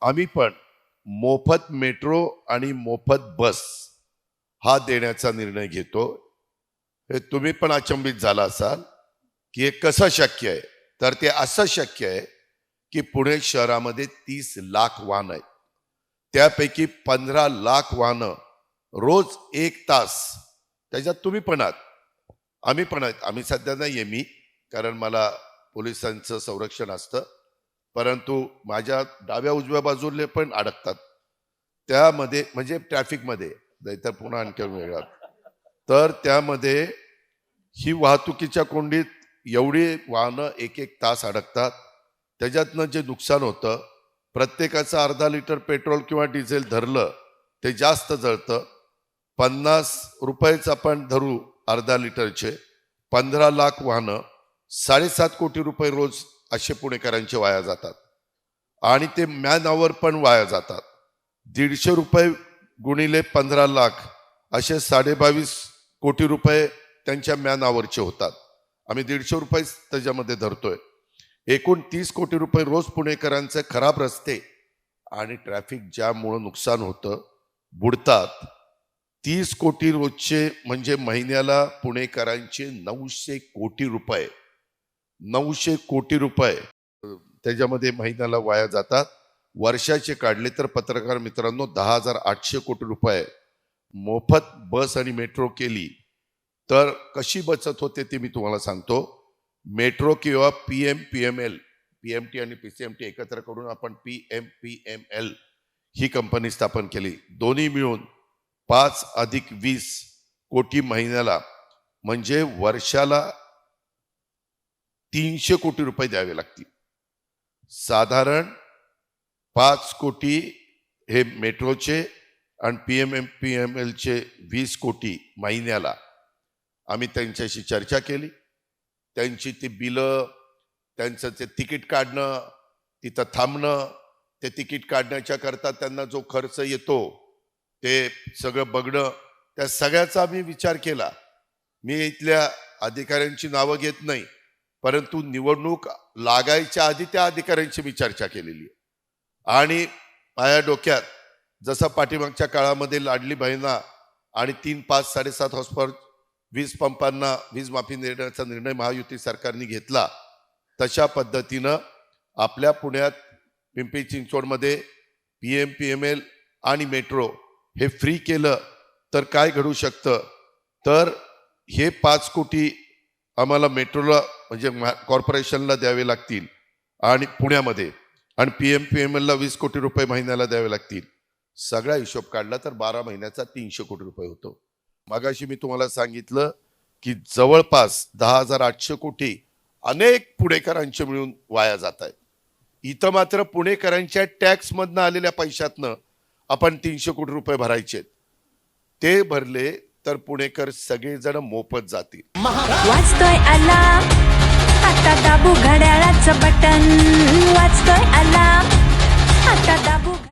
आम्ही पण मोफत मेट्रो आणि मोफत बस हा देण्याचा निर्णय घेतो। हे तुम्ही पण अचंबित झाला असाल की हे कसं शक्य आहे। तर ते असं शक्य आहे की पुणे शहरामध्ये 30 लाख वाहन आहेत, त्यापैकी 15 लाख वाहनं रोज 1 तास, त्याच्यात तुम्ही पण आहात, आम्ही पण आहेत। आम्ही सध्या नाहीये मी, कारण मला पोलिसांचं संरक्षण असतं, परंतु माझ्या डाव्या उजव्या बाजूला पण अडकतात, त्यामध्ये म्हणजे ट्रॅफिकमध्ये, नाहीतर पुन्हा आणखी वेगळा। तर त्यामध्ये ही वाहतुकीच्या कोंडीत एवढी वाहनं 1-1 तास अडकतात, त्याच्यातनं जे नुकसान होतं, प्रत्येकाचं अर्धा लिटर पेट्रोल किंवा डिझेल धरलं ते जास्त जळतं। 50 रुपयेच आपण धरू अर्धा लिटरचे, 15 लाख वाहनं, 7.5 कोटी रुपये रोज असे पुणेकरांचे वाया जातात, आणि ते मॅन आवर पण वाया जातात। 150 रुपये गुणिले 15 लाख असे 22.5 कोटी रुपये त्यांच्या मॅन आवरचे होतात। आम्ही 150 रुपये त्याच्यामध्ये धरतोय। एकूण 30 कोटी रुपये रोज पुणेकरांचे खराब रस्ते आणि ट्रॅफिक जॅममुळे नुकसान होतं, बुडतात। 30 कोटी रोजचे म्हणजे महिन्याला पुणेकरांचे 900 कोटी रुपये, 900 कोटी रुपये त्याच्यामध्ये महिन्याला वाया जातात। वर्षाचे काढले तर पत्रकार मित्रांनो 10,800 कोटी रुपये। मोफत बस आणि मेट्रो केली तर कशी बचत होते ते मी तुम्हाला सांगतो। मेट्रो किंवा PMPML, PMT आणि PCMT एकत्र करून आपण PMPML ही कंपनी स्थापन केली। दोन्ही मिळून 5 + 20 कोटी महिन्याला, म्हणजे वर्षाला 300 कोटी रुपये द्यावे लागतील। साधारण 5 कोटी हे मेट्रोचे आणि PMPMLचे 20 कोटी महिन्याला। आम्ही त्यांच्याशी चर्चा केली, त्यांची ती बिलं, त्यांचं ते तिकीट काढणं, तिथं थांबणं, ते तिकीट काढण्याच्या करता त्यांना जो खर्च येतो ते सगळं बघणं, त्या सगळ्याचा आम्ही विचार केला। मी इथल्या अधिकाऱ्यांची नावं घेत नाही, परंतु निवडणूक लागायच्या आधी त्या अधिकाऱ्यांची मी चर्चा केलेली आहे। आणि माझ्या डोक्यात जसं पाठीमागच्या काळामध्ये लाडली बहिणा आणि 3, 5, 7.5 हॉर्सपावर वीज पंपांना वीज माफी देण्याचा निर्णय महायुती सरकारने घेतला, तशा पद्धतीनं आपल्या पुण्यात पिंपरी चिंचवडमध्ये PMPML आणि मेट्रो हे फ्री केलं तर काय घडू शकतं। तर हे 5 कोटी आम्हाला मेट्रोला म्हणजे कॉर्पोरेशनला द्यावे लागतील आणि पुण्यामध्ये, आणि PMPMLला 20 कोटी रुपये महिन्याला द्यावे लागतील। सगळा हिशोब काढला तर 12 महिन्याचा 300 कोटी रुपये होतो। मागाशी मी तुम्हाला सांगितलं की जवळपास 10,800 कोटी अनेक पुणेकरांचे मिळून वाया जात आहेत। इथं मात्र पुणेकरांच्या टॅक्स मधनं आलेल्या पैशातनं आपण 300 कोटी रुपये भरायचे, ते भरले तर पुणेकर सगळेजण मोफत जातील। वाचतोय अलार्म, आता दाबू घड्याळाचं बटन, वाचतोय अलार्म, आता दाबू।